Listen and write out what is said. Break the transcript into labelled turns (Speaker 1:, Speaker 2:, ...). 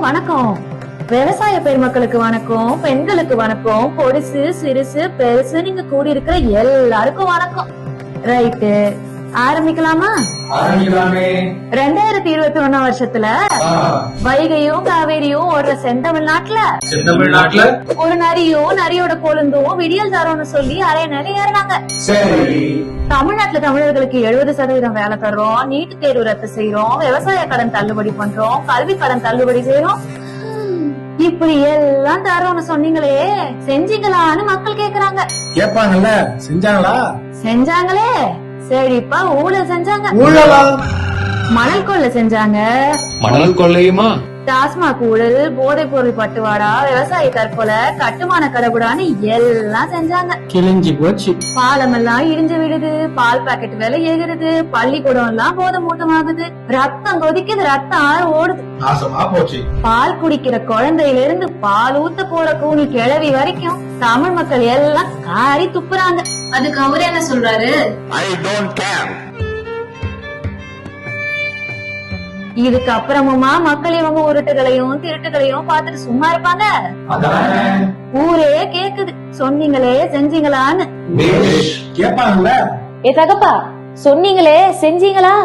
Speaker 1: வணக்கம். விவசாய பெருமக்களுக்கு வணக்கம், பெண்களுக்கு வணக்கம், பொடிசு சிறுசு பெருசு நீங்க கூடி இருக்கிற எல்லாருக்கும் வணக்கம். ரைட்டு, ஆரம்பிக்கலாமா? 2021 வருஷத்துல வைகையும் காவேரியும் ஓடுற செந்தமிழ்நாட்டுல ஒரு நரியும் நரியோட கொழுந்தும் விடியல் தரோன்னு சொல்லி அரை நிலை ஏறினாங்க. தமிழ்நாட்டுல தமிழர்களுக்கு 70% வேலை தர்றோம், நீட்டு தேர்வு ரத்து செய்யறோம், விவசாய கடன் தள்ளுபடி பண்றோம், கல்வி கடன் தள்ளுபடி செய்யறோம், இப்படி எல்லாம் தரோன்னு சொன்னீங்களே, செஞ்சீங்களான்னு மக்கள் கேக்குறாங்க.
Speaker 2: கேப்பாங்கல்ல, செஞ்சாங்களா?
Speaker 1: செஞ்சாங்களே. செழிப்பா ஊழல் செஞ்சாங்க. மணல் கொள்ளை செஞ்சாங்க.
Speaker 3: மணல் கொள்ளையுமா?
Speaker 1: டாஸ்மாக் ஊழல், போதைப் பொருள் பட்டுவாடா, விவசாய தற்கொலை, கட்டுமான கடவுடான்னு எல்லாம் செஞ்சாங்க.
Speaker 2: கிழிஞ்சி போச்சு.
Speaker 1: பாலம் எல்லாம் இடிஞ்சு விடுது, பால் பாக்கெட் விலை ஏறுது, பள்ளிக்கூடம் எல்லாம் போதை மூட்டமாகுது, ரத்தம் கொதிக்குது, ரத்தம் ஆறு ஓடுது.
Speaker 2: நாசமா போச்சு.
Speaker 1: பால் குடிக்கிற குழந்தையில இருந்து பால் ஊத்த போற கூனி கிழவி வரைக்கும் தமிழ் மக்கள் எல்லாம் காரி துப்புறாங்க. அதுக்கு அவரு என்ன சொல்றாரு?
Speaker 2: I don't care.
Speaker 1: இதுக்கு அப்புறமுமா மக்கள் இவங்க உருட்டுகளையும் திருட்டுகளையும் பார்த்துட்டு சும்மா இருப்பாங்க? ஊரே கேக்குது, சொன்னீங்களே செஞ்சீங்களான்னு.
Speaker 2: கேப்பாங்கல்ல.
Speaker 1: ஏ தகப்பா, சொன்னீங்களே செஞ்சீங்களா?